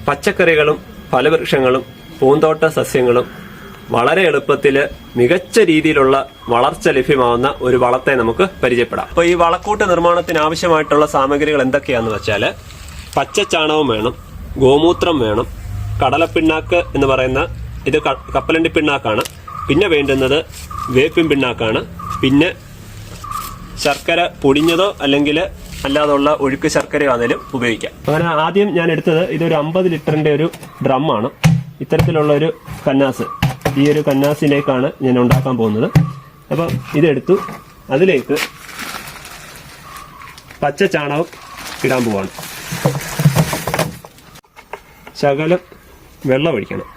പച്ചക്കറികളും ഫലവൃക്ഷങ്ങളും പൂന്തോട്ട സസ്യങ്ങളും വളരെ എളുപ്പത്തിൽ മികച്ച രീതിയിലുള്ള വളർച്ച ലഭ്യമാവുന്ന ഒരു വളത്തെ നമുക്ക് പരിചയപ്പെടാം. അപ്പോൾ ഈ വളക്കൂട്ട് നിർമ്മാണത്തിന് ആവശ്യമായിട്ടുള്ള സാമഗ്രികൾ എന്തൊക്കെയാണെന്ന് വെച്ചാൽ പച്ചച്ചാണകം വേണം, ഗോമൂത്രം വേണം, കടലപ്പിണ്ണാക്ക് എന്ന് പറയുന്ന ഇത് കപ്പലണ്ടി പിണ്ണാക്കാണ്, പിന്നെ വേണ്ടുന്നത് വേപ്പിൻ പിണ്ണാക്കാണ്, പിന്നെ ശർക്കര പൊടിഞ്ഞതോ അല്ലെങ്കിൽ അല്ലാതുള്ള ഒഴുക്ക് ശർക്കരയോ ആണെങ്കിലും ഉപയോഗിക്കാം. അങ്ങനെ ആദ്യം ഞാൻ എടുത്തത് ഇതൊരു 50 ലിറ്ററിന്റെ ഒരു ഡ്രമ്മാണ്. ഇത്തരത്തിലുള്ള ഒരു കന്നാസ്, ഈ ഒരു കന്നാസിലേക്കാണ് ഞാൻ ഉണ്ടാക്കാൻ പോകുന്നത്. അപ്പം ഇതെടുത്തു, അതിലേക്ക് പച്ച ചാണകം ഇടാൻ പോവാണ്. ശകലം വെള്ളം ഒഴിക്കണം.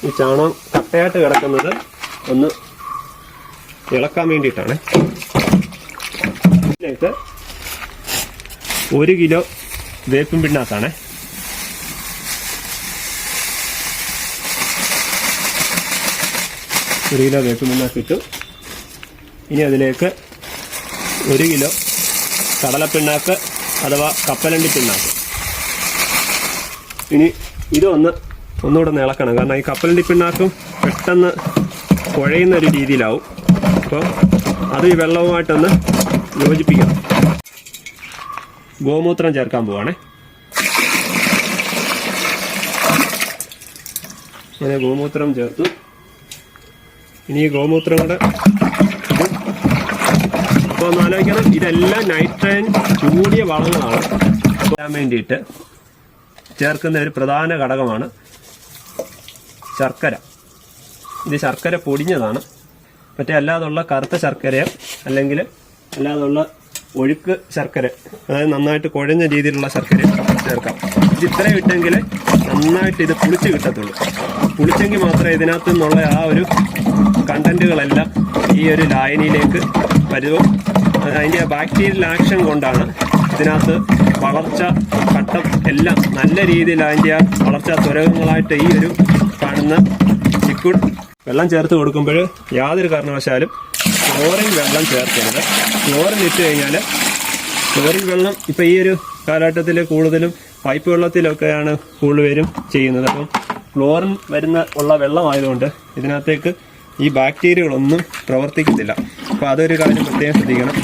ഈ ചാണകം കട്ടയായിട്ട് കിടക്കുന്നത് ഒന്ന് ഇളക്കാൻ വേണ്ടിയിട്ടാണ്. ഇതിലേക്ക് 1 കിലോ വേപ്പിൻ പിണ്ണാക്കാണ്. ഒരു കിലോ വേപ്പിൻ പിണ്ണാക്ക് ഇട്ടു. ഇനി അതിലേക്ക് 1 കിലോ കടലപ്പിണ്ണാക്ക് അഥവാ കപ്പലണ്ടി പിണ്ണാക്ക്. ഇനി ഒന്നുകൂടെ ഒന്ന് ഇളക്കണം, കാരണം ഈ കപ്പലണ്ടി പിണ്ണാക്കും പെട്ടെന്ന് കുഴയുന്ന ഒരു രീതിയിലാവും. അപ്പോൾ അത് ഈ വെള്ളവുമായിട്ടൊന്ന് യോജിപ്പിക്കണം. ഗോമൂത്രം ചേർക്കാൻ പോവാണേ. അങ്ങനെ ഗോമൂത്രം ചേർത്തു. ഇനി ഈ ഗോമൂത്രം കൂടെ അപ്പോൾ ഒന്ന് ആലോചിക്കണം, ഇതെല്ലാം നൈട്രജൻ കൂടിയ വളങ്ങളാണ്. ചെയ്യാൻ വേണ്ടിയിട്ട് ചേർക്കുന്ന ഒരു പ്രധാന ഘടകമാണ് ശർക്കര. ഇത് ശർക്കര പൊടിഞ്ഞതാണ്. മറ്റേ അല്ലാതുള്ള കറുത്ത ശർക്കരയോ അല്ലെങ്കിൽ അല്ലാതുള്ള ഒഴുക്ക് ശർക്കര, അതായത് നന്നായിട്ട് കുഴഞ്ഞ രീതിയിലുള്ള ശർക്കര ചേർക്കാം. ഇത് ഇത്രയും ഇട്ടെങ്കിൽ നന്നായിട്ട് ഇത് പുളിച്ച് കിട്ടത്തുള്ളൂ. പുളിച്ചെങ്കിൽ മാത്രമേ ഇതിനകത്തു നിന്നുള്ള ആ ഒരു കണ്ടന്റുകളെല്ലാം ഈ ഒരു ലായനിയിലേക്ക് വരുമോ. അതിൻ്റെ ബാക്ടീരിയൽ ആക്ഷൻ കൊണ്ടാണ് ഇതിനകത്ത് വളർച്ച ഘട്ടം എല്ലാം നല്ല രീതിയിൽ അതിൻ്റെ ആ വളർച്ചാ ത്വരകങ്ങളായിട്ട് ഈ ഒരു കാണുന്ന ലിക്വിഡ് വെള്ളം ചേർത്ത് കൊടുക്കുമ്പോൾ യാതൊരു കാരണവശാലും ക്ലോറിൻ വെള്ളം ചേർക്കരുത്. ക്ലോറിൻ ഇട്ട് കഴിഞ്ഞാൽ ക്ലോറിൻ വെള്ളം ഇപ്പം ഈ ഒരു കാലഘട്ടത്തിൽ കൂടുതലും പൈപ്പ് വെള്ളത്തിലൊക്കെയാണ് കൂടുതലും ചെയ്യുന്നത്. അപ്പം ക്ലോറിൻ ഉള്ള വെള്ളമായതുകൊണ്ട് ഇതിനകത്തേക്ക് ഈ ബാക്ടീരിയകളൊന്നും പ്രവർത്തിക്കത്തില്ല. അപ്പോൾ അതൊരു കാര്യം പ്രത്യേകം ശ്രദ്ധിക്കണം.